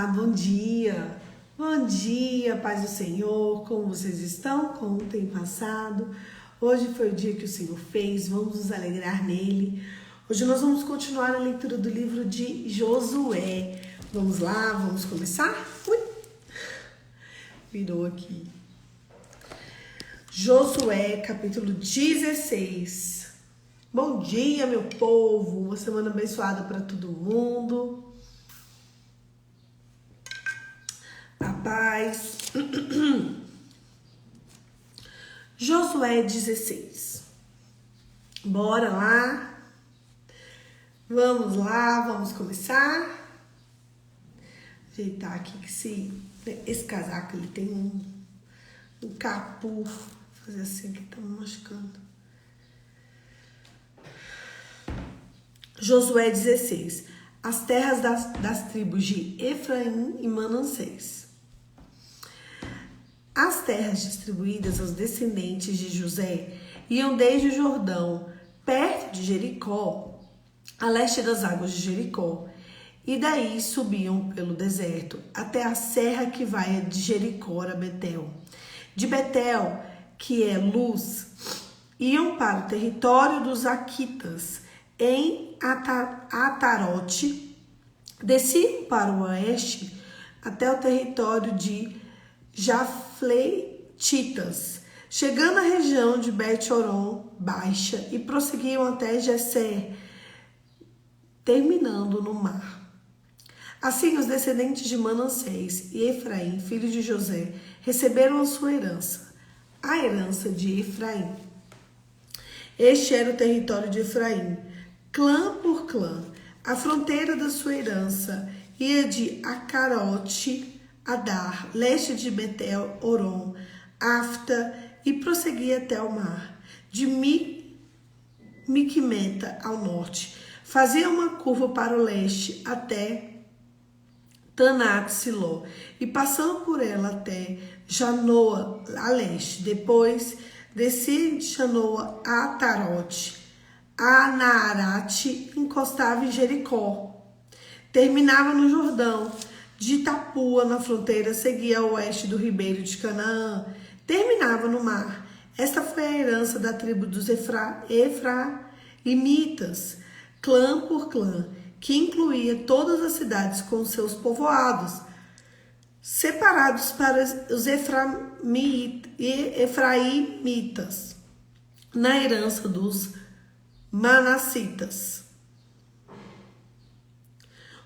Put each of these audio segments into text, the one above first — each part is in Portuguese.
bom dia! Bom dia, paz do Senhor, como vocês estão? Como tem passado? Hoje foi o dia que o Senhor fez, vamos nos alegrar nele. Hoje nós vamos continuar a leitura do livro de Josué. Vamos lá, vamos começar? Virou aqui. Josué, capítulo 16. Bom dia, meu povo! Uma semana abençoada para todo mundo. A paz. Josué 16. Bora lá. Vamos lá, vamos começar. Ajeitar aqui que esse casaco ele tem um capu. Vou fazer assim que tá me machucando. Josué 16. As terras das tribos de Efraim e Manassés. As terras distribuídas aos descendentes de José iam desde o Jordão, perto de Jericó, a leste das águas de Jericó, e daí subiam pelo deserto até a serra que vai de Jericó a Betel. De Betel, que é Luz, iam para o território dos Aquitas, em Atarote, desciam para o oeste até o território de Jafletitas, chegando à região de Bet-Horon Baixa e prosseguiam até Gesser, terminando no mar. Assim, os descendentes de Manassés e Efraim, filhos de José, receberam a sua herança, a herança de Efraim. Este era o território de Efraim, clã por clã. A fronteira da sua herança ia de Acarote, Adar, leste de Betel, Horon, Afta, e prosseguia até o mar. De Miquimeta ao norte, fazia uma curva para o leste até Tanat-Siló, e passando por ela até Janoa, a leste. Depois descia de Janoa a Atarote, a Naarate, encostava em Jericó. Terminava no Jordão. De Tapua, na fronteira, seguia ao oeste do ribeiro de Canaã, terminava no mar. Esta foi a herança da tribo dos Efraimitas, clã por clã, que incluía todas as cidades com seus povoados, separados para os Efraimitas, na herança dos Manassitas.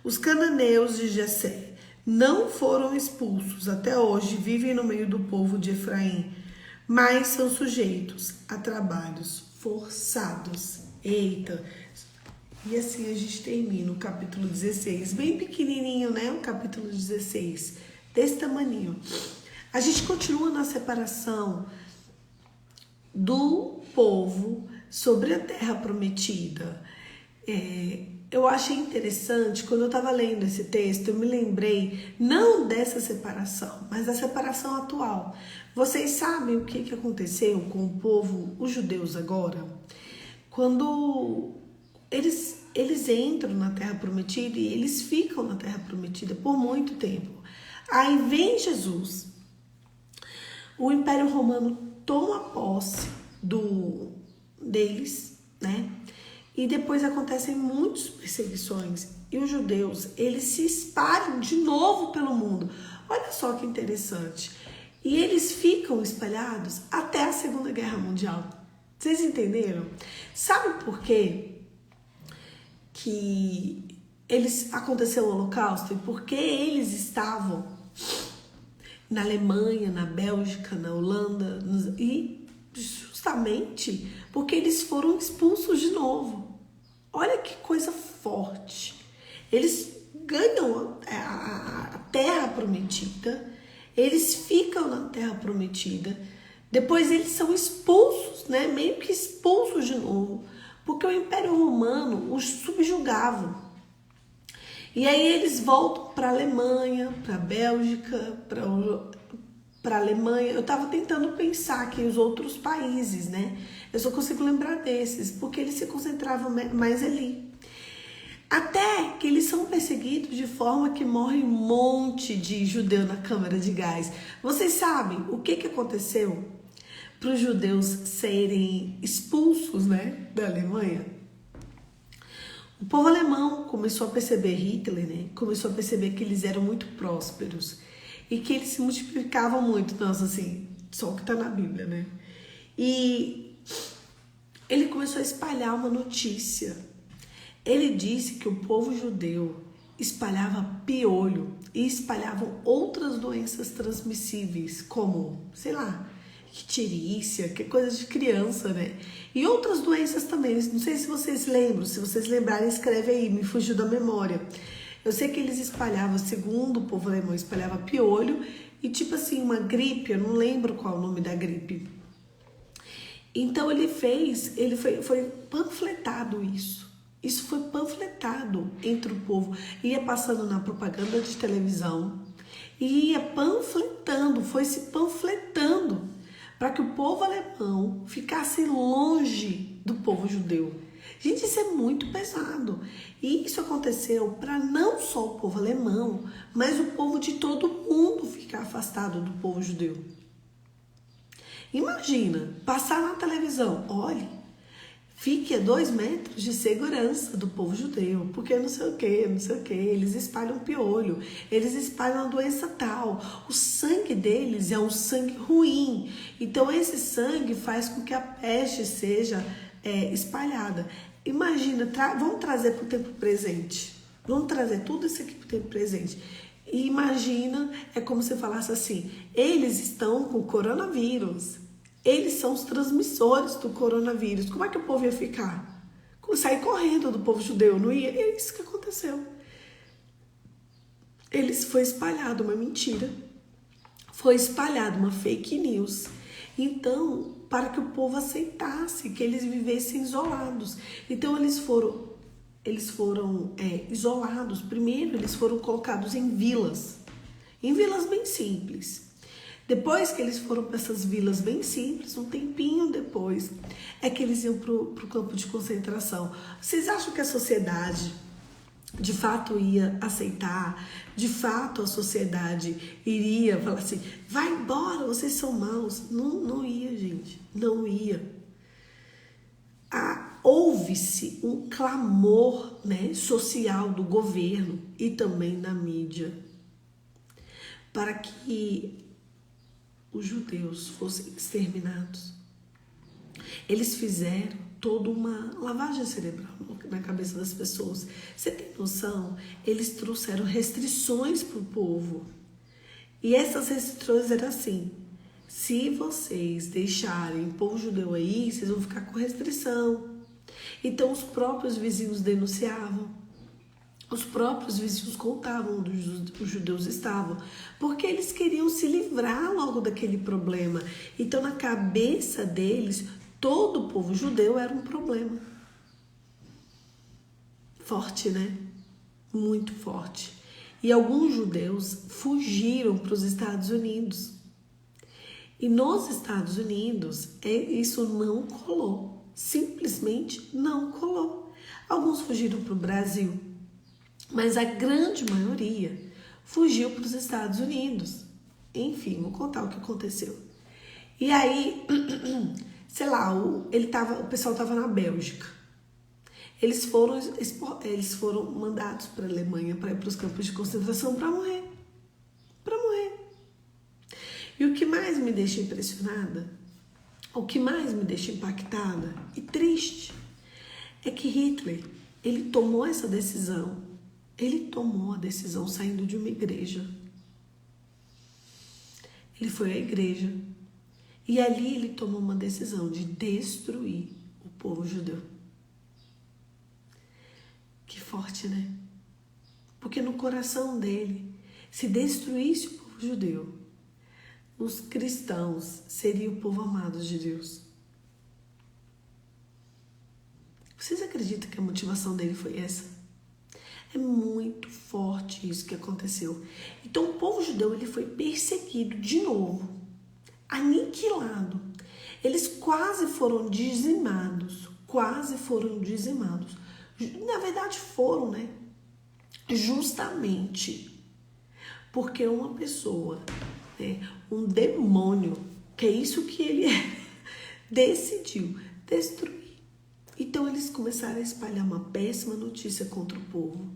Os cananeus de Gesser não foram expulsos, até hoje vivem no meio do povo de Efraim, mas são sujeitos a trabalhos forçados. Eita! E assim a gente termina o capítulo 16, bem pequenininho, né? O capítulo 16, desse tamaninho. A gente continua na separação do povo sobre a terra prometida. Eu achei interessante, quando eu estava lendo esse texto, eu me lembrei não dessa separação, mas da separação atual. Vocês sabem o que aconteceu com o povo, os judeus agora? Quando eles entram na Terra Prometida e eles ficam na Terra Prometida por muito tempo. Aí vem Jesus, o Império Romano toma posse deles, né? E depois acontecem muitas perseguições e os judeus, eles se espalham de novo pelo mundo. Olha só que interessante. E eles ficam espalhados até a Segunda Guerra Mundial. Vocês entenderam? Sabe por quê que aconteceu o Holocausto? E por que eles estavam na Alemanha, na Bélgica, na Holanda, e justamente porque eles foram expulsos de novo. Olha que coisa forte. Eles ganham a terra prometida, eles ficam na terra prometida, depois eles são expulsos, né? Meio que expulsos de novo, porque o Império Romano os subjugava. E aí eles voltam para a Alemanha, para a Bélgica, para a Alemanha. Eu estava tentando pensar aqui os outros países, né? Eu só consigo lembrar desses, porque eles se concentravam mais ali. Até que eles são perseguidos de forma que morre um monte de judeu na câmara de gás. Vocês sabem o que aconteceu para os judeus serem expulsos, né, da Alemanha? O povo alemão começou a perceber, Hitler, né, começou a perceber que eles eram muito prósperos e que eles se multiplicavam muito. Nossa, assim, só o que está na Bíblia, né? E ele começou a espalhar uma notícia. Ele disse que o povo judeu espalhava piolho e espalhavam outras doenças transmissíveis, como, sei lá, icterícia, que é coisa de criança, né? E outras doenças também. Não sei se vocês lembram, se vocês lembrarem, escreve aí, me fugiu da memória. Eu sei que eles espalhavam, segundo o povo alemão, espalhava piolho e tipo assim, uma gripe, eu não lembro qual é o nome da gripe. Então foi panfletado isso. Isso foi panfletado entre o povo. Ia passando na propaganda de televisão e ia panfletando, foi se panfletando para que o povo alemão ficasse longe do povo judeu. Gente, isso é muito pesado. E isso aconteceu para não só o povo alemão, mas o povo de todo mundo ficar afastado do povo judeu. Imagina, passar na televisão, olhe, fique a 2 metros de segurança do povo judeu, porque não sei o que, eles espalham piolho, eles espalham uma doença tal, o sangue deles é um sangue ruim, então esse sangue faz com que a peste seja espalhada. Imagina, vamos trazer para o tempo presente, vamos trazer tudo isso aqui para o tempo presente. E imagina, é como se falasse assim, eles estão com coronavírus, eles são os transmissores do coronavírus. Como é que o povo ia ficar? Sair correndo do povo judeu, não ia? É isso que aconteceu. Foi espalhado uma mentira, foi espalhado uma fake news. Então, para que o povo aceitasse que eles vivessem isolados. Então, eles foram isolados. Primeiro, eles foram colocados em vilas bem simples. Depois que eles foram para essas vilas bem simples, um tempinho depois, é que eles iam para o campo de concentração. Vocês acham que a sociedade de fato ia aceitar? De fato a sociedade iria falar assim, vai embora, vocês são maus? Não ia, gente, não ia. Houve-se um clamor, né, social do governo e também da mídia para que os judeus fossem exterminados. Eles fizeram toda uma lavagem cerebral na cabeça das pessoas. Você tem noção? Eles trouxeram restrições para o povo. E essas restrições eram assim, se vocês deixarem o povo judeu aí, vocês vão ficar com restrição. Então os próprios vizinhos denunciavam. Os próprios vizinhos contavam onde os judeus estavam, porque eles queriam se livrar logo daquele problema. Então, na cabeça deles, todo o povo judeu era um problema. Forte, né? Muito forte. E alguns judeus fugiram para os Estados Unidos. E nos Estados Unidos, isso não colou. Simplesmente não colou. Alguns fugiram para o Brasil. Mas a grande maioria fugiu para os Estados Unidos. Enfim, vou contar o que aconteceu. E aí, sei lá, o pessoal estava na Bélgica. Eles foram mandados para a Alemanha para ir para os campos de concentração para morrer. Para morrer. E o que mais me deixa impressionada, o que mais me deixa impactada e triste, é que Hitler, ele tomou essa decisão. Ele tomou a decisão saindo de uma igreja. Ele foi à igreja. E ali ele tomou uma decisão de destruir o povo judeu. Que forte, né? Porque no coração dele, se destruísse o povo judeu, os cristãos seriam o povo amado de Deus. Vocês acreditam que a motivação dele foi essa? É muito forte isso que aconteceu. Então o povo judeu ele foi perseguido de novo, aniquilado. Eles quase foram dizimados, Na verdade foram, né? Justamente porque uma pessoa, né, um demônio, que é isso que ele é, decidiu destruir. Então eles começaram a espalhar uma péssima notícia contra o povo.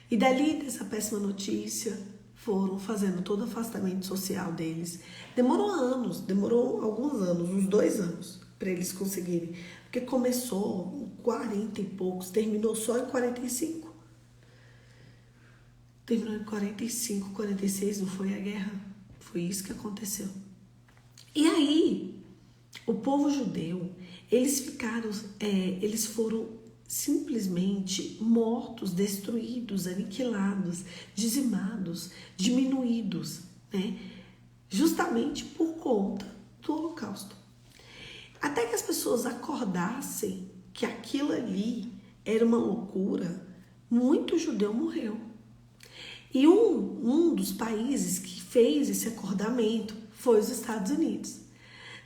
E dali dessa péssima notícia foram fazendo todo o afastamento social deles. Demorou alguns anos, uns 2 anos, para eles conseguirem. Porque começou em 40 e poucos, terminou só em 45. Terminou em 45, 46, não foi a guerra. Foi isso que aconteceu. E aí, o povo judeu, eles foram simplesmente mortos, destruídos, aniquilados, dizimados, diminuídos, né? Justamente por conta do Holocausto. Até que as pessoas acordassem que aquilo ali era uma loucura, muito judeu morreu. E um dos países que fez esse acordamento foi os Estados Unidos.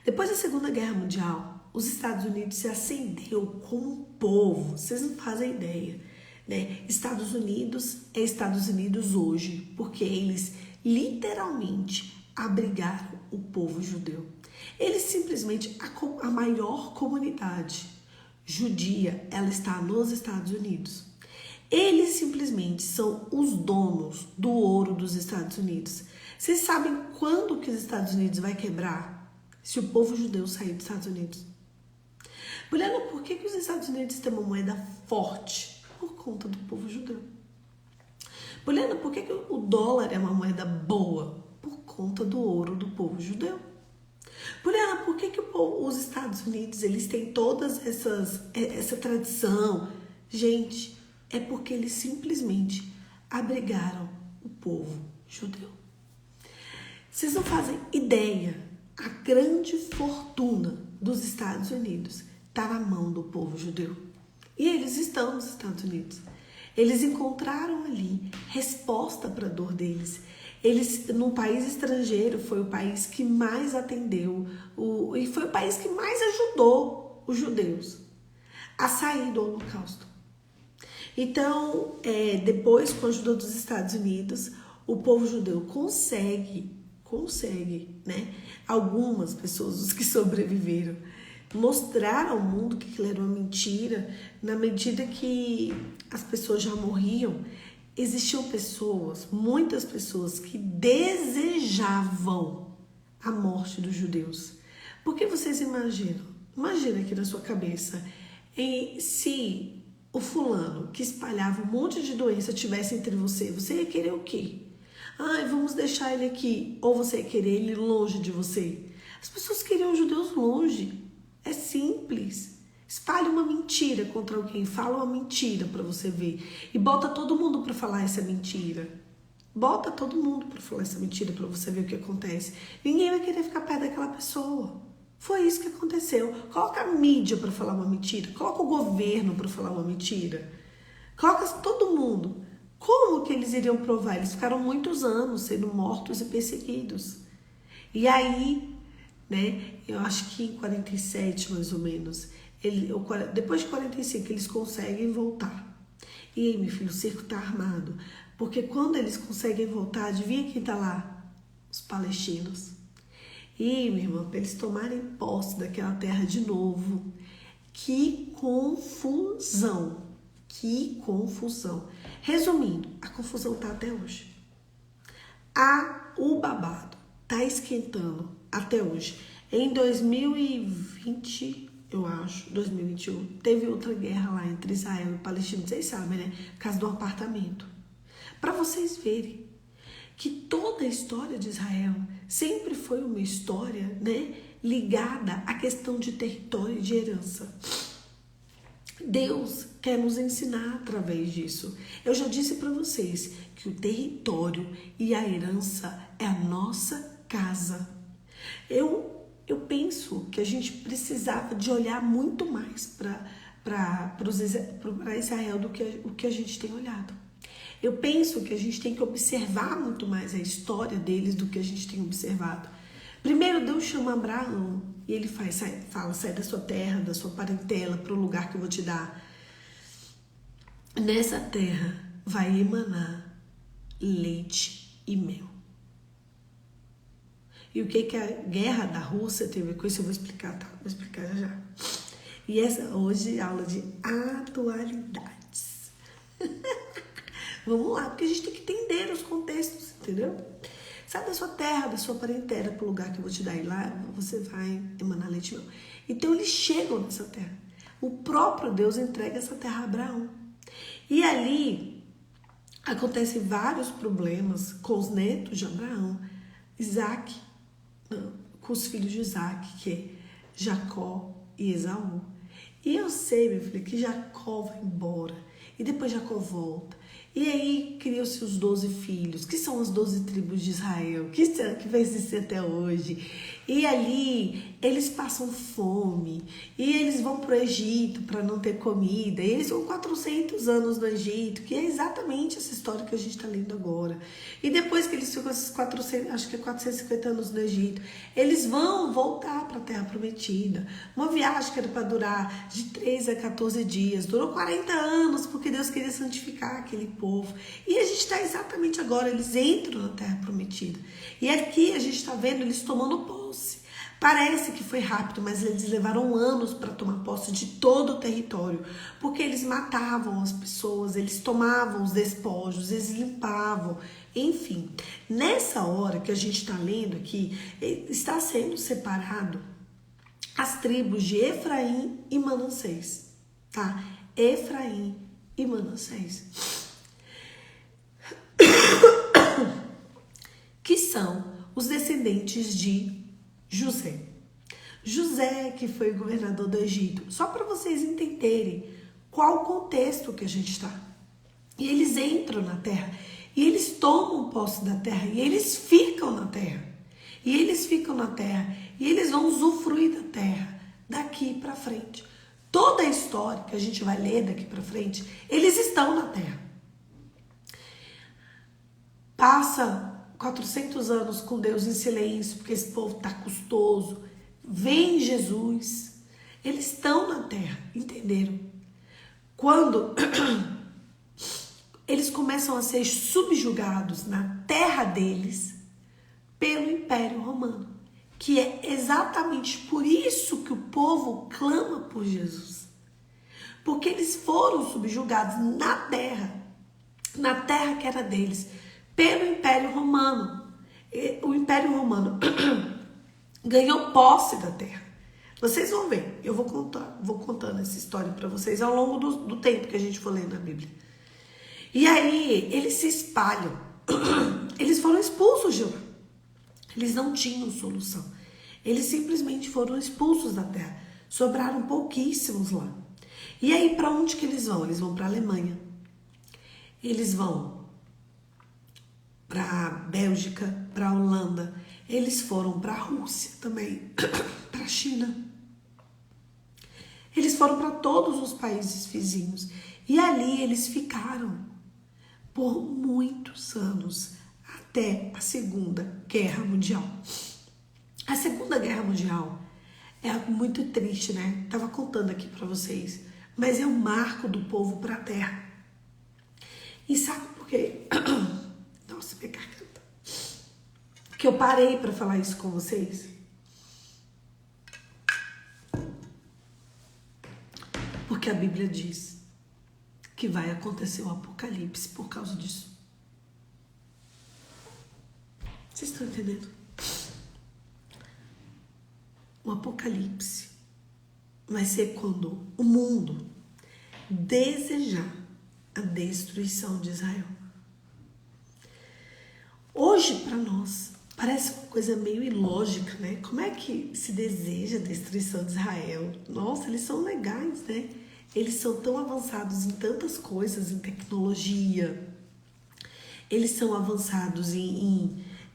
Depois da Segunda Guerra Mundial, os Estados Unidos se acendeu como um povo, vocês não fazem ideia, né? Estados Unidos é Estados Unidos hoje, porque eles literalmente abrigaram o povo judeu. Eles simplesmente, a maior comunidade judia, ela está nos Estados Unidos. Eles simplesmente são os donos do ouro dos Estados Unidos. Vocês sabem quando que os Estados Unidos vai quebrar? Se o povo judeu sair dos Estados Unidos. Juliana, por que os Estados Unidos têm uma moeda forte? Por conta do povo judeu. Juliana, por que o dólar é uma moeda boa? Por conta do ouro do povo judeu. Juliana, por que os Estados Unidos eles têm todas essa tradição? Gente, é porque eles simplesmente abrigaram o povo judeu. Vocês não fazem ideia. A grande fortuna dos Estados Unidos está na mão do povo judeu. E eles estão nos Estados Unidos. Eles encontraram ali resposta para a dor deles. Eles, num país estrangeiro, foi o país que mais atendeu e foi o país que mais ajudou os judeus a sair do Holocausto. Então, depois, com a ajuda dos Estados Unidos, o povo judeu consegue, né? Algumas pessoas, os que sobreviveram, mostrar ao mundo que aquilo era uma mentira. Na medida que as pessoas já morriam, existiam pessoas, muitas pessoas que desejavam a morte dos judeus. Porque vocês imaginam? Imagina aqui na sua cabeça, se o fulano que espalhava um monte de doença tivesse entre você ia querer o quê? Vamos deixar ele aqui. Ou você ia querer ele longe de você? As pessoas queriam os judeus longe. É simples. Espalhe uma mentira contra alguém. Fala uma mentira para você ver. E bota todo mundo para falar essa mentira. Bota todo mundo para falar essa mentira para você ver o que acontece. Ninguém vai querer ficar perto daquela pessoa. Foi isso que aconteceu. Coloca a mídia para falar uma mentira. Coloca o governo para falar uma mentira. Coloca todo mundo. Como que eles iriam provar? Eles ficaram muitos anos sendo mortos e perseguidos. E aí, né, eu acho que em 47 mais ou menos, depois de 45 eles conseguem voltar. E aí, meu filho, o circo tá armado. Porque quando eles conseguem voltar, adivinha quem tá lá? Os palestinos. E, minha irmã, para eles tomarem posse daquela terra de novo, que confusão. Que confusão. Resumindo, a confusão tá até hoje. O babado tá esquentando até hoje. Em 2020, eu acho, 2021, teve outra guerra lá entre Israel e Palestina. Vocês sabem, né? Por causa do apartamento. Para vocês verem que toda a história de Israel sempre foi uma história, né, ligada à questão de território e de herança. Deus quer nos ensinar através disso. Eu já disse para vocês que o território e a herança é a nossa casa. Eu penso que a gente precisava de olhar muito mais para Israel do que o que a gente tem olhado. Eu penso que a gente tem que observar muito mais a história deles do que a gente tem observado. Primeiro, Deus chama Abraão e ele fala, sai da sua terra, da sua parentela, para o lugar que eu vou te dar. nessa terra vai emanar leite e mel. E o que a guerra da Rússia teve com isso? Eu vou explicar, tá? Vou explicar já. E essa hoje é aula de atualidades. Vamos lá, porque a gente tem que entender os contextos, entendeu? Sai da sua terra, da sua parentela, pro lugar que eu vou te dar, e lá você vai emanar leite e mel. Então eles chegam nessa terra. O próprio Deus entrega essa terra a Abraão. E ali acontecem vários problemas com os netos de Abraão, com os filhos de Isaac, que é Jacó e Esaú. E eu sei, meu filho, que Jacó vai embora. E depois Jacó volta. E aí criam-se os 12 filhos, que são as 12 tribos de Israel, que vai existir até hoje. E ali eles passam fome. E eles vão para o Egito para não ter comida. E eles vão 400 anos no Egito, que é exatamente essa história que a gente está lendo agora. E depois que eles ficam esses 450 anos no Egito, eles vão voltar para a Terra Prometida. Uma viagem que era para durar de 3 a 14 dias. Durou 40 anos, porque Deus queria santificar aquele povo. E a gente está exatamente agora, eles entram na Terra Prometida. E aqui a gente está vendo eles tomando posse. Parece que foi rápido, mas eles levaram anos para tomar posse de todo o território, porque eles matavam as pessoas, eles tomavam os despojos, eles limpavam, enfim. Nessa hora que a gente está lendo aqui, está sendo separado as tribos de Efraim e Manassés, tá? Efraim e Manassés, que são os descendentes de José. José, que foi governador do Egito. Só para vocês entenderem qual o contexto que a gente está. E eles entram na terra, e eles tomam posse da terra, e eles ficam na terra. E eles ficam na terra, e eles vão usufruir da terra daqui para frente. Toda a história que a gente vai ler daqui para frente, eles estão na terra. Passa 400 anos com Deus em silêncio, porque esse povo está custoso. Vem Jesus. Eles estão na terra, entenderam? Quando eles começam a ser subjugados na terra deles pelo Império Romano, que é exatamente por isso que o povo clama por Jesus. Porque eles foram subjugados na terra que era deles, pelo Império Romano. O Império Romano ganhou posse da terra. Vocês vão ver, eu vou contando essa história para vocês ao longo do tempo que a gente for lendo a Bíblia. E aí, eles se espalham. Eles foram expulsos de lá. Eles não tinham solução. Eles simplesmente foram expulsos da terra. Sobraram pouquíssimos lá. E aí, para onde que eles vão? Eles vão para a Alemanha. Eles vão para a Bélgica, para a Holanda. Eles foram para a Rússia também, para a China. Eles foram para todos os países vizinhos. E ali eles ficaram por muitos anos, até a Segunda Guerra Mundial. A Segunda Guerra Mundial é algo muito triste, né? Tava contando aqui para vocês, mas é um marco do povo para a terra. E sabe por quê? Nossa, minha garganta. Que eu parei para falar isso com vocês. Porque a Bíblia diz que vai acontecer o apocalipse por causa disso. Vocês estão entendendo? O apocalipse vai ser quando o mundo desejar a destruição de Israel. Hoje, para nós, parece uma coisa meio ilógica, né? Como é que se deseja a destruição de Israel? Nossa, eles são legais, né? Eles são tão avançados em tantas coisas, em tecnologia. Eles são avançados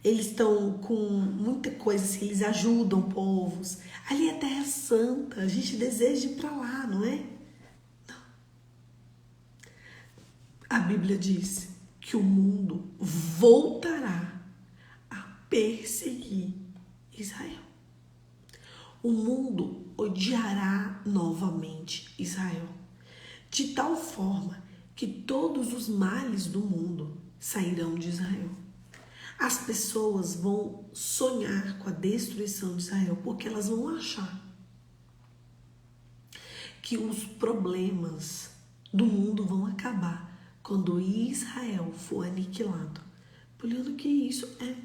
eles estão com muita coisa, assim, eles ajudam povos. Ali é Terra Santa, a gente deseja ir para lá, não é? Não. A Bíblia diz que o mundo voltará a perseguir Israel. O mundo odiará novamente Israel, de tal forma que todos os males do mundo sairão de Israel. As pessoas vão sonhar com a destruição de Israel, porque elas vão achar que os problemas do mundo vão acabar quando Israel for aniquilado. Olhando que isso é...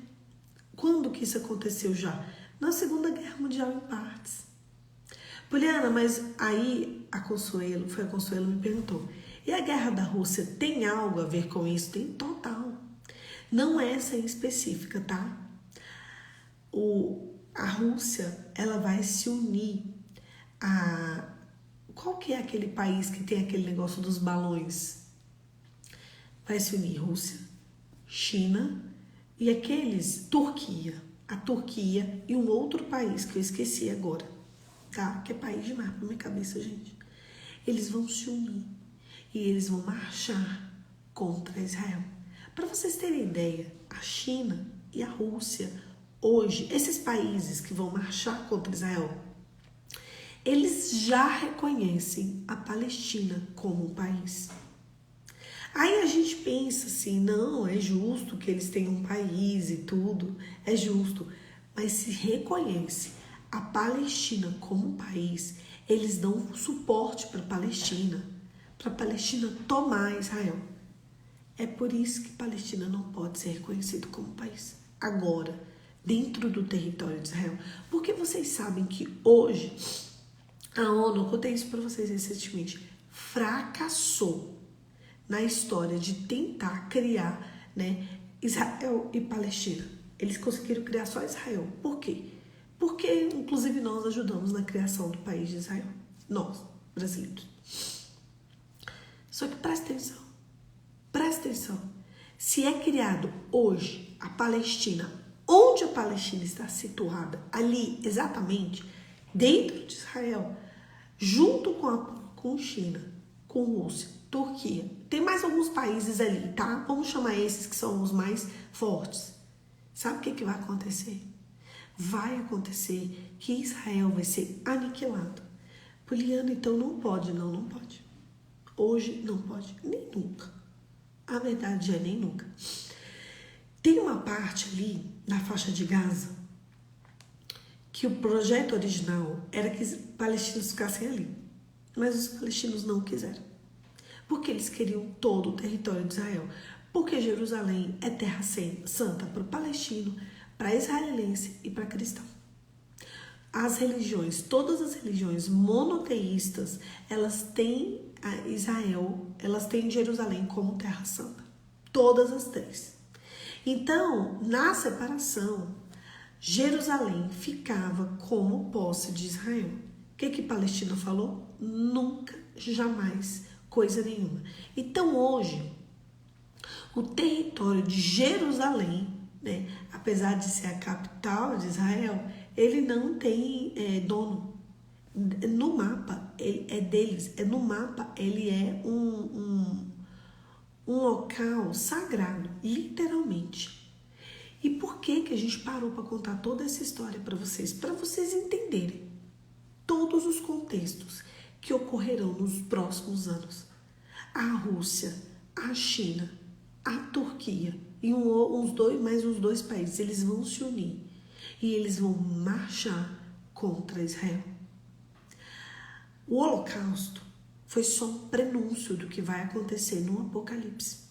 Quando que isso aconteceu já? Na Segunda Guerra Mundial em partes. Poliana, mas aí a Consuelo me perguntou, e a guerra da Rússia tem algo a ver com isso? Tem total. Não é essa em específica, tá? A Rússia, ela vai se unir a... Qual que é aquele país que tem aquele negócio dos balões? Vai se unir Rússia, China e aqueles... Turquia. A Turquia e um outro país que eu esqueci agora, tá? Que é país demais na minha cabeça, gente. Eles vão se unir e eles vão marchar contra Israel. Para vocês terem ideia, a China e a Rússia, hoje, esses países que vão marchar contra Israel, eles já reconhecem a Palestina como um país. Aí a gente pensa assim, não, é justo que eles tenham um país e tudo, é justo. Mas se reconhece a Palestina como um país, eles dão suporte para a Palestina tomar Israel. É por isso que Palestina não pode ser reconhecido como país. Agora, dentro do território de Israel. Porque vocês sabem que hoje a ONU, eu contei isso para vocês recentemente, fracassou na história de tentar criar, né, Israel e Palestina. Eles conseguiram criar só Israel. Por quê? Porque, inclusive, nós ajudamos na criação do país de Israel. Nós, brasileiros. Só que presta atenção. Presta atenção. Se é criado hoje a Palestina, onde a Palestina está situada, ali exatamente, dentro de Israel, junto com China, com Rússia, Turquia, tem mais alguns países ali, tá? Vamos chamar esses que são os mais fortes. Sabe o que vai acontecer? Vai acontecer que Israel vai ser aniquilado. Poliana, então não pode. Não pode. Hoje não pode, nem nunca. A verdade é nem nunca. Tem uma parte ali na faixa de Gaza que o projeto original era que os palestinos ficassem ali. Mas os palestinos não quiseram. Porque eles queriam todo o território de Israel. Porque Jerusalém é terra santa para o palestino, para israelense e para cristão. As religiões, todas as religiões monoteístas, elas têm Israel, elas têm Jerusalém como terra santa. Todas as três. Então, na separação, Jerusalém ficava como posse de Israel. O que Palestina falou? Nunca, jamais, coisa nenhuma. Então, hoje, o território de Jerusalém, né, apesar de ser a capital de Israel, ele não tem dono. No mapa, ele é deles. No mapa, ele é um local sagrado, literalmente. E por que a gente parou para contar toda essa história para vocês? Para vocês entenderem todos os contextos que ocorrerão nos próximos anos. A Rússia, a China, a Turquia e mais uns dois países, eles vão se unir e eles vão marchar contra Israel. O Holocausto foi só um prenúncio do que vai acontecer no Apocalipse.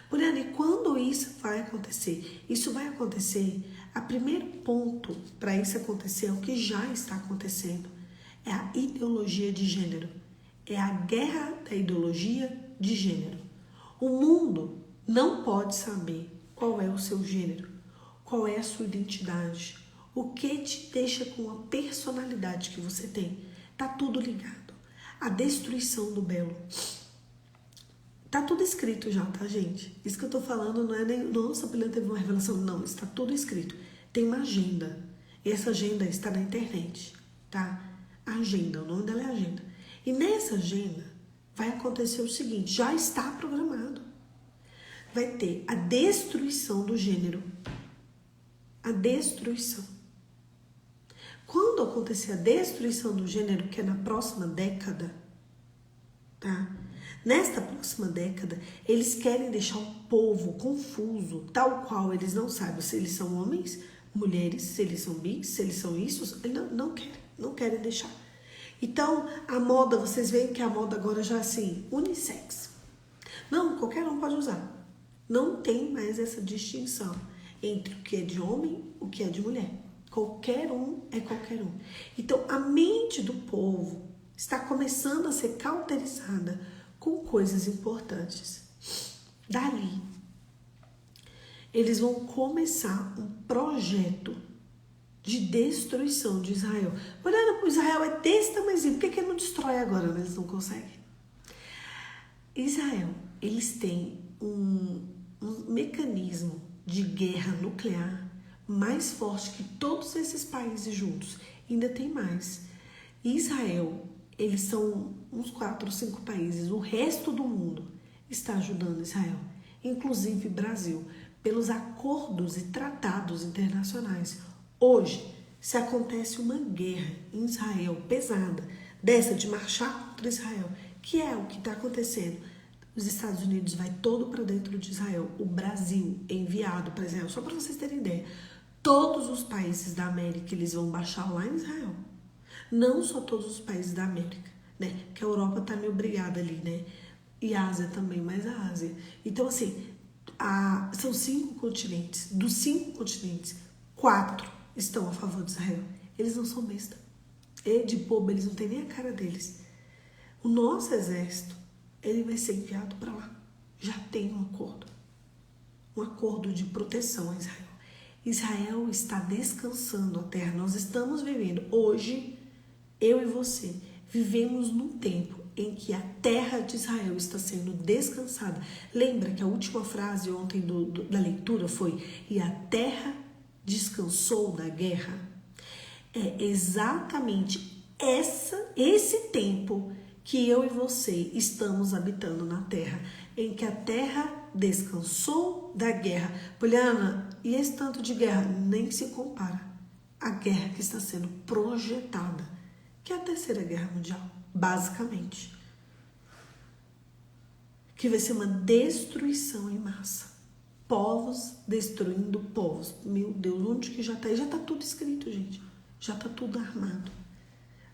Porém, quando isso vai acontecer? Isso vai acontecer, o primeiro ponto para isso acontecer é o que já está acontecendo. É a ideologia de gênero. É a guerra da ideologia de gênero. O mundo não pode saber qual é o seu gênero, qual é a sua identidade, o que te deixa com a personalidade que você tem. Tá tudo ligado. A destruição do belo. Tá tudo escrito já, tá, gente? Isso que eu tô falando não é nem... Nossa, a Poliana teve uma revelação. Não, está tudo escrito. Tem uma agenda. E essa agenda está na internet, tá? A agenda, o nome dela é agenda. E nessa agenda vai acontecer o seguinte, já está programado. Vai ter a destruição do gênero. A destruição. Quando acontecer a destruição do gênero, que é na próxima década, tá? Nesta próxima década, eles querem deixar o povo confuso, tal qual eles não sabem se eles são homens, mulheres, se eles são bis, se eles são isso, eles não querem deixar. Então, a moda, vocês veem que a moda agora já é assim, unissex. Não, qualquer um pode usar. Não tem mais essa distinção entre o que é de homem e o que é de mulher. Qualquer um é qualquer um. Então, a mente do povo está começando a ser cauterizada com coisas importantes. Dali, eles vão começar um projeto de destruição de Israel. Olhando para Israel é desse tamanhozinho, por que ele não destrói agora? Eles não conseguem. Israel, eles têm um mecanismo de guerra nuclear mais forte que todos esses países juntos. Ainda tem mais. Israel, eles são uns 4 ou 5 países. O resto do mundo está ajudando Israel, inclusive Brasil, pelos acordos e tratados internacionais. Hoje, se acontece uma guerra em Israel pesada, dessa de marchar contra Israel, que é o que está acontecendo, os Estados Unidos vai todo para dentro de Israel, o Brasil é enviado para Israel, só para vocês terem ideia. Todos os países da América, eles vão baixar lá em Israel. Não só todos os países da América, né? Porque a Europa tá meio brigada ali, né? E a Ásia também, mas a Ásia. Então, assim, são 5 continentes. Dos 5 continentes, 4 estão a favor de Israel. Eles não são besta. E de bobo, eles não têm nem a cara deles. O nosso exército, ele vai ser enviado para lá. Já tem um acordo. Um acordo de proteção a Israel. Israel está descansando a terra. Nós estamos vivendo hoje, eu e você, vivemos num tempo em que a terra de Israel está sendo descansada. Lembra que a última frase ontem da leitura foi: e a terra descansou da guerra? É exatamente esse tempo que eu e você estamos habitando na terra, em que a terra descansou da guerra. Poliana, e esse tanto de guerra nem se compara à guerra que está sendo projetada, que é a Terceira Guerra Mundial, basicamente. Que vai ser uma destruição em massa. Povos destruindo povos. Meu Deus, onde que já está? Já está tudo escrito, gente. Já está tudo armado.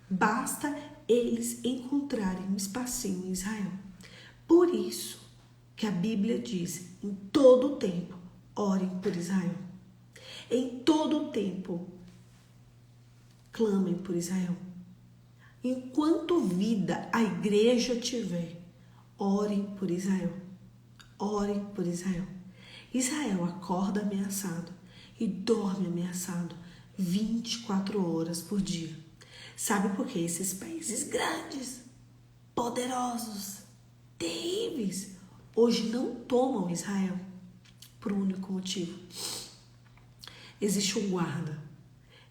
Basta eles encontrarem um espacinho em Israel. Por isso que a Bíblia diz, em todo o tempo, orem por Israel. Em todo o tempo, clamem por Israel. Enquanto vida a igreja tiver, orem por Israel. Orem por Israel. Israel acorda ameaçado e dorme ameaçado 24 horas por dia. Sabe por que esses países grandes, poderosos, terríveis, hoje não tomam Israel? Por um único motivo. Existe um guarda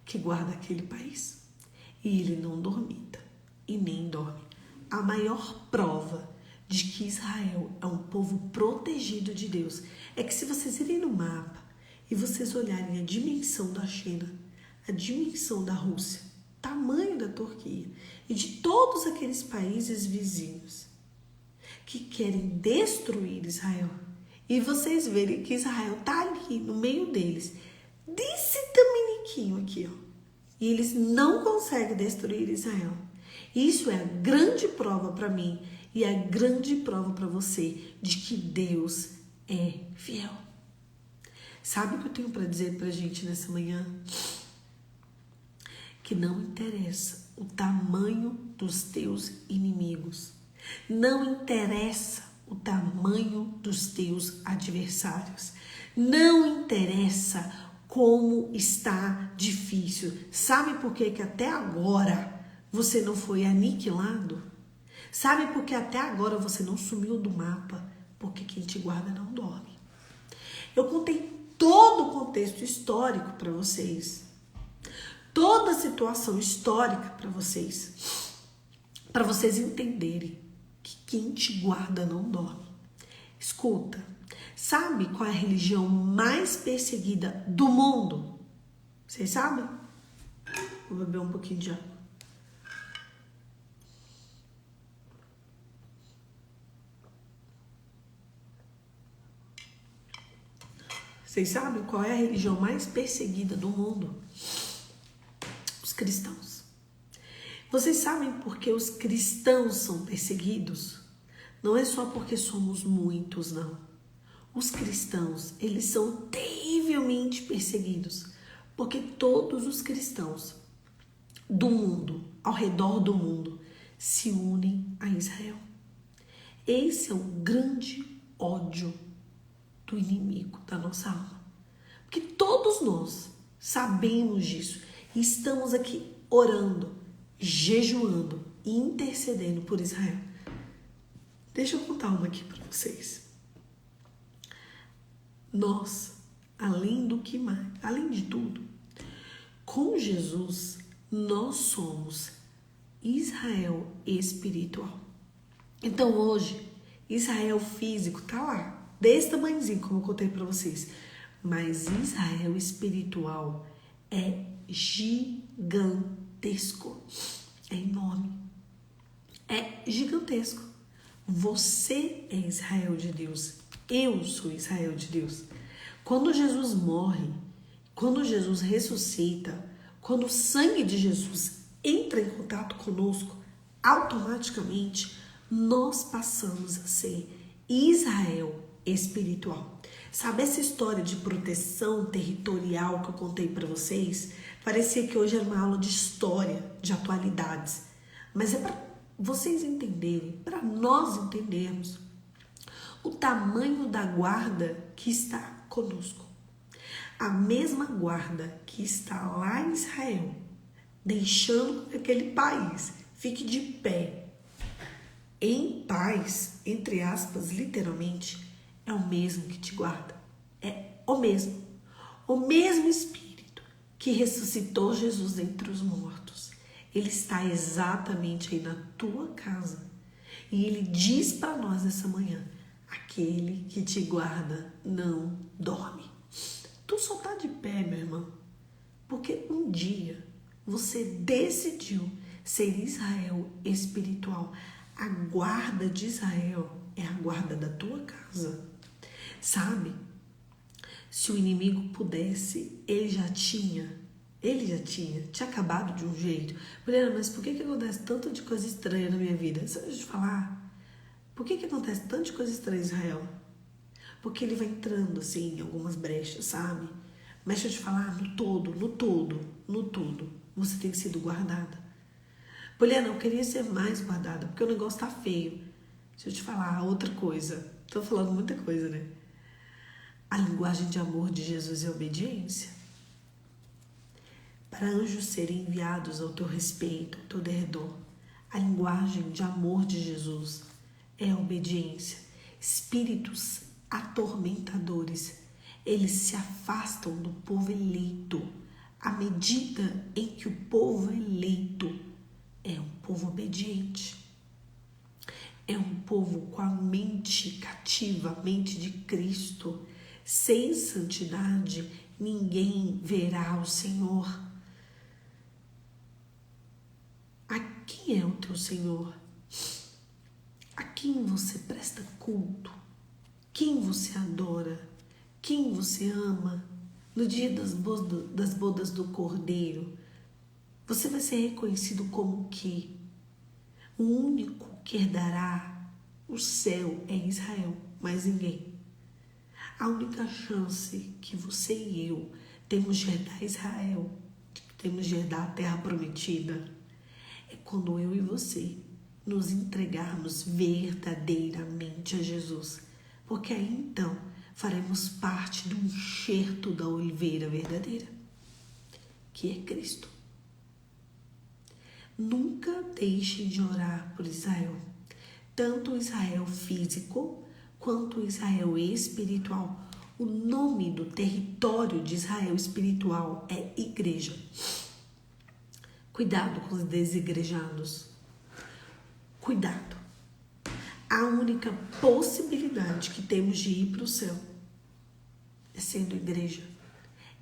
que guarda aquele país e ele não dormita e nem dorme. A maior prova de que Israel é um povo protegido de Deus é que, se vocês irem no mapa e vocês olharem a dimensão da China, a dimensão da Rússia, tamanho da Turquia e de todos aqueles países vizinhos que querem destruir Israel, e vocês verem que Israel está ali no meio deles, desse tamaniquinho aqui, ó, e eles não conseguem destruir Israel. Isso é a grande prova para mim e a grande prova para você de que Deus é fiel. Sabe o que eu tenho para dizer para a gente nessa manhã? Que não interessa o tamanho dos teus inimigos. Não interessa o tamanho dos teus adversários. Não interessa como está difícil. Sabe por que até agora você não foi aniquilado? Sabe por que até agora você não sumiu do mapa? Porque quem te guarda não dorme. Eu contei todo o contexto histórico para vocês. Toda a situação histórica para vocês entenderem que quem te guarda não dorme. Escuta, sabe qual é a religião mais perseguida do mundo? Vocês sabem? Vou beber um pouquinho de água. Vocês sabem qual é a religião mais perseguida do mundo? Os cristãos. Vocês sabem por que os cristãos são perseguidos? Não é só porque somos muitos, não. Os cristãos, eles são terrivelmente perseguidos, porque todos os cristãos do mundo, ao redor do mundo, se unem a Israel. Esse é o grande ódio do inimigo da nossa alma. Porque todos nós sabemos disso e estamos aqui orando, jejuando e intercedendo por Israel. Deixa eu contar uma aqui para vocês. Nós, além de tudo, com Jesus, nós somos Israel espiritual. Então hoje, Israel físico tá lá, desse tamanhozinho, como eu contei para vocês. Mas Israel espiritual é gigantesco, é enorme, é gigantesco. Você é Israel de Deus, eu sou Israel de Deus. Quando Jesus morre, quando Jesus ressuscita, quando o sangue de Jesus entra em contato conosco, automaticamente nós passamos a ser Israel espiritual. Sabe essa história de proteção territorial que eu contei para vocês? Parecia que hoje era uma aula de história, de atualidades. Mas é para vocês entenderem, para nós entendermos o tamanho da guarda que está conosco. A mesma guarda que está lá em Israel, deixando que aquele país fique de pé, em paz, entre aspas, literalmente, é o mesmo que te guarda. É o mesmo. O mesmo Espírito que ressuscitou Jesus dentre os mortos. Ele está exatamente aí na tua casa. E ele diz para nós nessa manhã: aquele que te guarda não dorme. Tu só tá de pé, meu irmão, porque um dia você decidiu ser Israel espiritual. A guarda de Israel é a guarda da tua casa. Sabe? Se o inimigo pudesse, ele já tinha acabado de um jeito. Mulher, mas por que acontece tanta de coisa estranha na minha vida? Deixa eu te falar. Por que acontece tanta coisa estranha em Israel? Porque ele vai entrando assim em algumas brechas, sabe? Mas deixa eu te falar, no todo, você tem sido guardada. Poliana, eu queria ser mais guardada, porque o negócio tá feio. Deixa eu te falar outra coisa. Tô falando muita coisa, né? A linguagem de amor de Jesus é obediência. Para anjos serem enviados ao teu respeito, ao teu derredor, a linguagem de amor de Jesus é a obediência. Espíritos atormentadores, eles se afastam do povo eleito à medida em que o povo eleito é um povo obediente. É um povo com a mente cativa, a mente de Cristo. Sem santidade, ninguém verá o Senhor. A quem é o teu Senhor? A quem você presta culto? Quem você adora? Quem você ama? No dia das bodas do Cordeiro, você vai ser reconhecido como que o único que herdará o céu é Israel, mais ninguém. A única chance que você e eu temos de herdar Israel, temos de herdar a terra prometida, é quando eu e você nos entregarmos verdadeiramente a Jesus. Porque aí então faremos parte do enxerto da oliveira verdadeira, que é Cristo. Nunca deixem de orar por Israel, tanto o Israel físico quanto o Israel espiritual. O nome do território de Israel espiritual é igreja. Cuidado com os desigrejados. Cuidado. A única possibilidade que temos de ir para o céu é sendo igreja.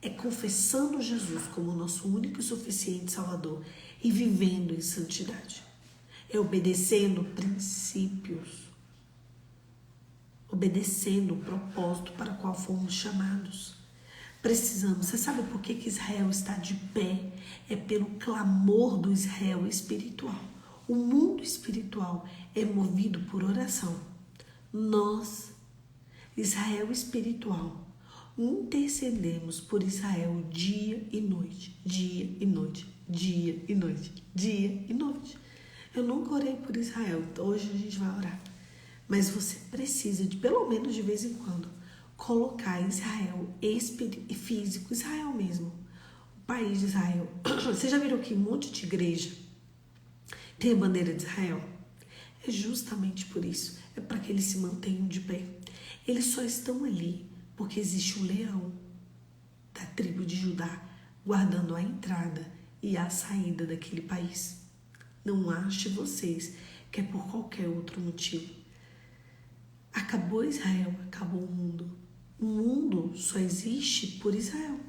É confessando Jesus como nosso único e suficiente Salvador e vivendo em santidade. É obedecendo princípios. Obedecendo o propósito para o qual fomos chamados. Precisamos. Você sabe por que Israel está de pé? É pelo clamor do Israel espiritual. O mundo espiritual é movido por oração. Nós, Israel espiritual, intercedemos por Israel dia e noite, dia e noite, dia e noite, dia e noite. Eu nunca orei por Israel, hoje a gente vai orar. Mas você precisa de, pelo menos de vez em quando, colocar Israel físico, Israel mesmo, o país de Israel. Você já viram que um monte de igreja tem a bandeira de Israel? É justamente por isso, é para que eles se mantenham de pé. Eles só estão ali porque existe um leão da tribo de Judá guardando a entrada e a saída daquele país. Não ache vocês que é por qualquer outro motivo. Acabou Israel, acabou o mundo. O mundo só existe por Israel.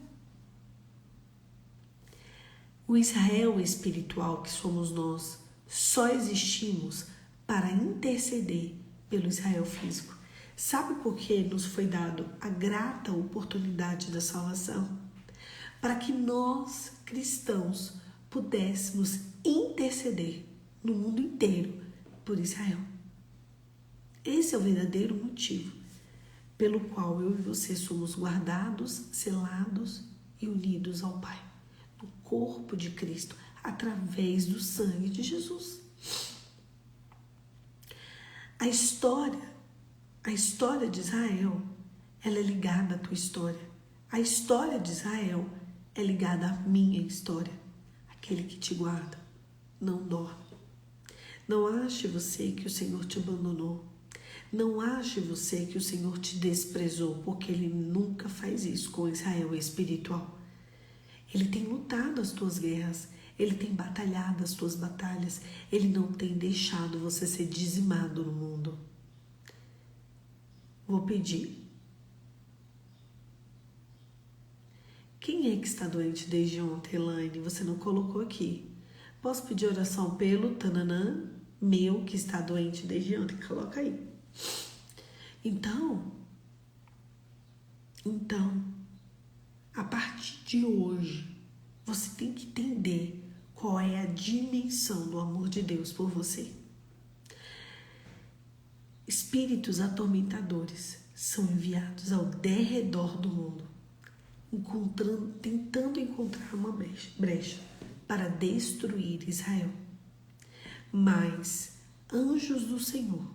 O Israel espiritual que somos nós, só existimos para interceder pelo Israel físico. Sabe por que nos foi dado a grata oportunidade da salvação? Para que nós, cristãos, pudéssemos interceder no mundo inteiro por Israel. Esse é o verdadeiro motivo pelo qual eu e você somos guardados, selados e unidos ao Pai, no corpo de Cristo, através do sangue de Jesus. A história de Israel, ela é ligada à tua história. A história de Israel é ligada à minha história. Aquele que te guarda não dorme. Não ache você que o Senhor te abandonou. Não ache você que o Senhor te desprezou, porque Ele nunca faz isso com Israel espiritual. Ele tem lutado as tuas guerras, Ele tem batalhado as tuas batalhas, Ele não tem deixado você ser dizimado no mundo. Vou pedir. Quem é que está doente desde ontem, Elaine? Você não colocou aqui. Posso pedir oração pelo tananã meu que está doente desde ontem? Coloca aí. Então, a partir de hoje, você tem que entender qual é a dimensão do amor de Deus por você. Espíritos atormentadores são enviados ao derredor do mundo, tentando encontrar uma brecha para destruir Israel. Mas anjos do Senhor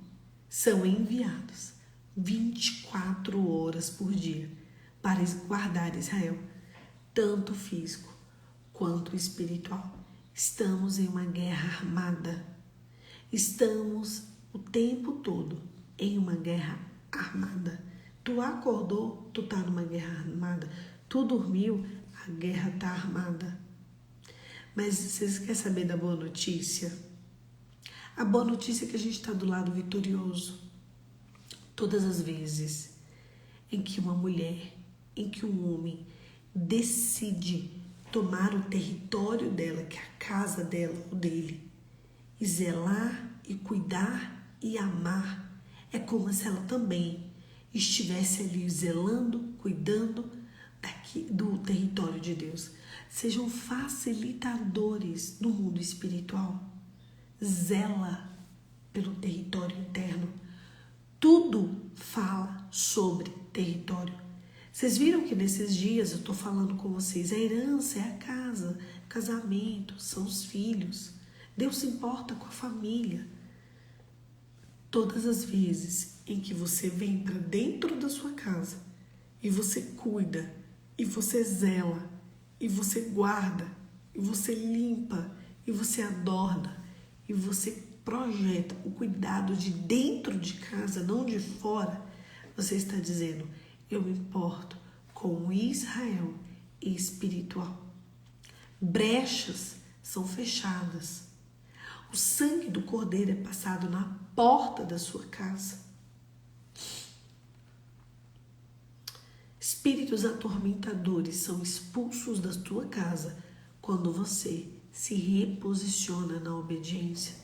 são enviados 24 horas por dia para guardar Israel, tanto físico quanto espiritual. Estamos em uma guerra armada. Estamos o tempo todo em uma guerra armada. Tu acordou, tu tá numa guerra armada. Tu dormiu, a guerra tá armada. Mas vocês querem saber da boa notícia? A boa notícia é que a gente está do lado vitorioso. Todas as vezes em que uma mulher, em que um homem decide tomar o território dela, que é a casa dela, o dele, e zelar e cuidar e amar, é como se ela também estivesse ali zelando, cuidando do território de Deus. Sejam facilitadores do mundo espiritual. Zela pelo território interno. Tudo fala sobre território. Vocês viram que nesses dias eu estou falando com vocês, a herança é a casa, casamento, são os filhos. Deus se importa com a família. Todas as vezes em que você vem para dentro da sua casa e você cuida, e você zela, e você guarda, e você limpa, e você adorna, e você projeta o cuidado de dentro de casa, não de fora, você está dizendo, eu me importo com o Israel espiritual. Brechas são fechadas. O sangue do Cordeiro é passado na porta da sua casa. Espíritos atormentadores são expulsos da tua casa quando você se reposiciona na obediência.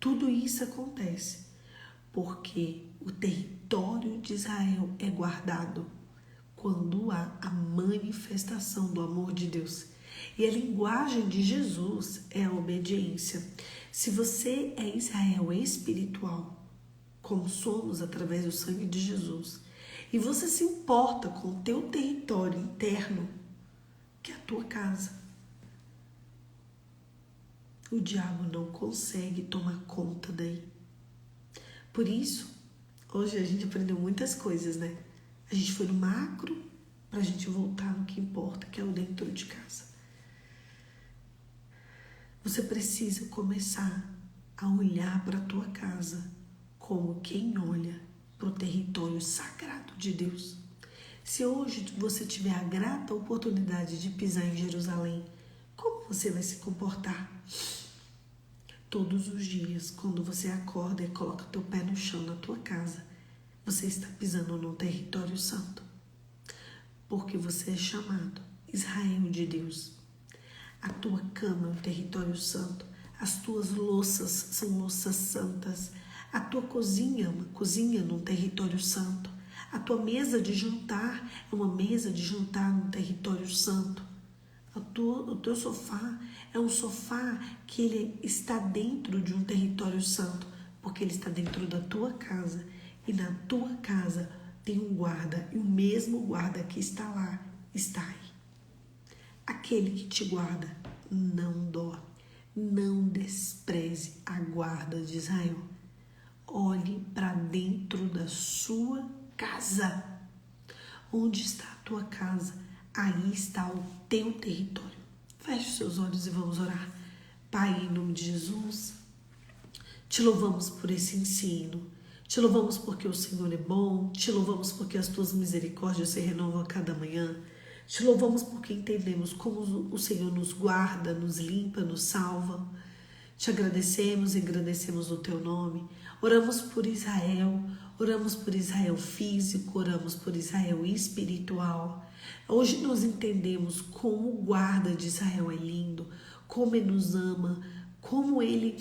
Tudo isso acontece porque o território de Israel é guardado. quando há a manifestação do amor de Deus. E a linguagem de Jesus é a obediência. Se você é Israel espiritual, como somos através do sangue de Jesus, e você se importa com o teu território interno, que é a tua casa, o diabo não consegue tomar conta daí. Por isso, hoje a gente aprendeu muitas coisas, né? A gente foi no macro para a gente voltar no que importa, que é o dentro de casa. Você precisa começar a olhar para a tua casa como quem olha para o território sagrado de Deus. Se hoje você tiver a grata oportunidade de pisar em Jerusalém, como você vai se comportar? Todos os dias, quando você acorda e coloca teu pé no chão na tua casa, você está pisando no território santo. Porque você é chamado Israel de Deus. A tua cama é um território santo. As tuas louças são louças santas. A tua cozinha é uma cozinha num território santo. A tua mesa de jantar é uma mesa de jantar num território santo. O teu sofá é um sofá que ele está dentro de um território santo, porque ele está dentro da tua casa. E na tua casa tem um guarda, e o mesmo guarda que está lá, está aí. Aquele que te guarda não dorme. Não despreze a guarda de Israel. Olhe para dentro da sua casa. Onde está a tua casa? Aí está o teu território. Feche os seus olhos e vamos orar. Pai, em nome de Jesus, te louvamos por esse ensino. Te louvamos porque o Senhor é bom. Te louvamos porque as tuas misericórdias se renovam a cada manhã. Te louvamos porque entendemos como o Senhor nos guarda, nos limpa, nos salva. Te agradecemos e agradecemos o teu nome. Oramos por Israel físico, oramos por Israel espiritual. Hoje nós entendemos como o guarda de Israel é lindo, como ele nos ama, como ele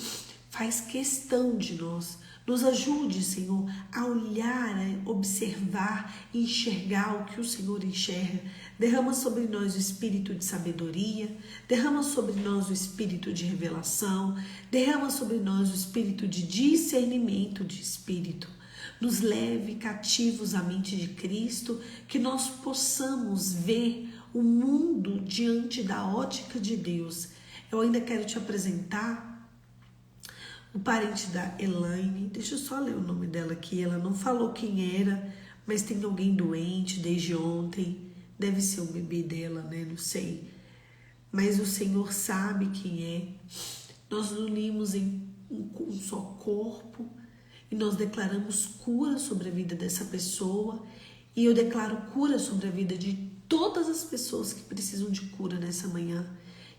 faz questão de nós. Nos ajude, Senhor, a olhar, a observar e enxergar o que o Senhor enxerga. Derrama sobre nós o espírito de sabedoria, derrama sobre nós o espírito de revelação, derrama sobre nós o espírito de discernimento de espírito. Nos leve cativos à mente de Cristo, que nós possamos ver o mundo diante da ótica de Deus. Eu ainda quero te apresentar o parente da Elaine. Deixa eu só ler o nome dela aqui. Ela não falou quem era, mas tem alguém doente desde ontem. Deve ser o bebê dela, né? Não sei. Mas o Senhor sabe quem é. Nós nos unimos em um só corpo e nós declaramos cura sobre a vida dessa pessoa. E eu declaro cura sobre a vida de todas as pessoas que precisam de cura nessa manhã.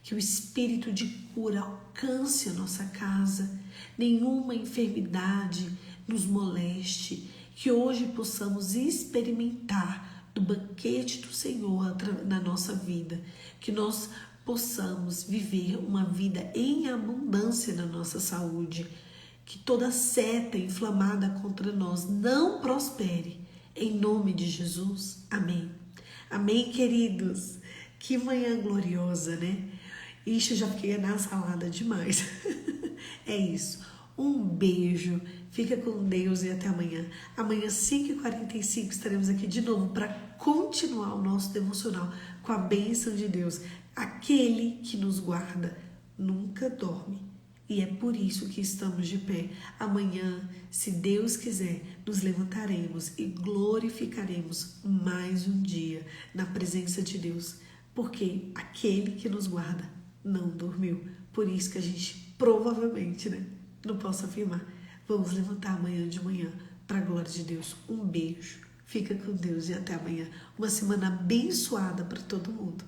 Que o espírito de cura alcance a nossa casa. Nenhuma enfermidade nos moleste. Que hoje possamos experimentar do banquete do Senhor na nossa vida. Que nós possamos viver uma vida em abundância na nossa saúde. Que toda seta inflamada contra nós não prospere. Em nome de Jesus. Amém. Amém, queridos. Que manhã gloriosa, né? Ixi, eu já fiquei na salada demais. É isso. Um beijo. Fica com Deus e até amanhã. Amanhã, 5h45, estaremos aqui de novo para continuar o nosso devocional com a bênção de Deus. Aquele que nos guarda nunca dorme. E é por isso que estamos de pé. Amanhã, se Deus quiser, nos levantaremos e glorificaremos mais um dia na presença de Deus. Porque aquele que nos guarda não dormiu. Por isso que a gente provavelmente, né? Não posso afirmar. Vamos levantar amanhã de manhã para a glória de Deus. Um beijo. Fica com Deus e até amanhã. Uma semana abençoada para todo mundo.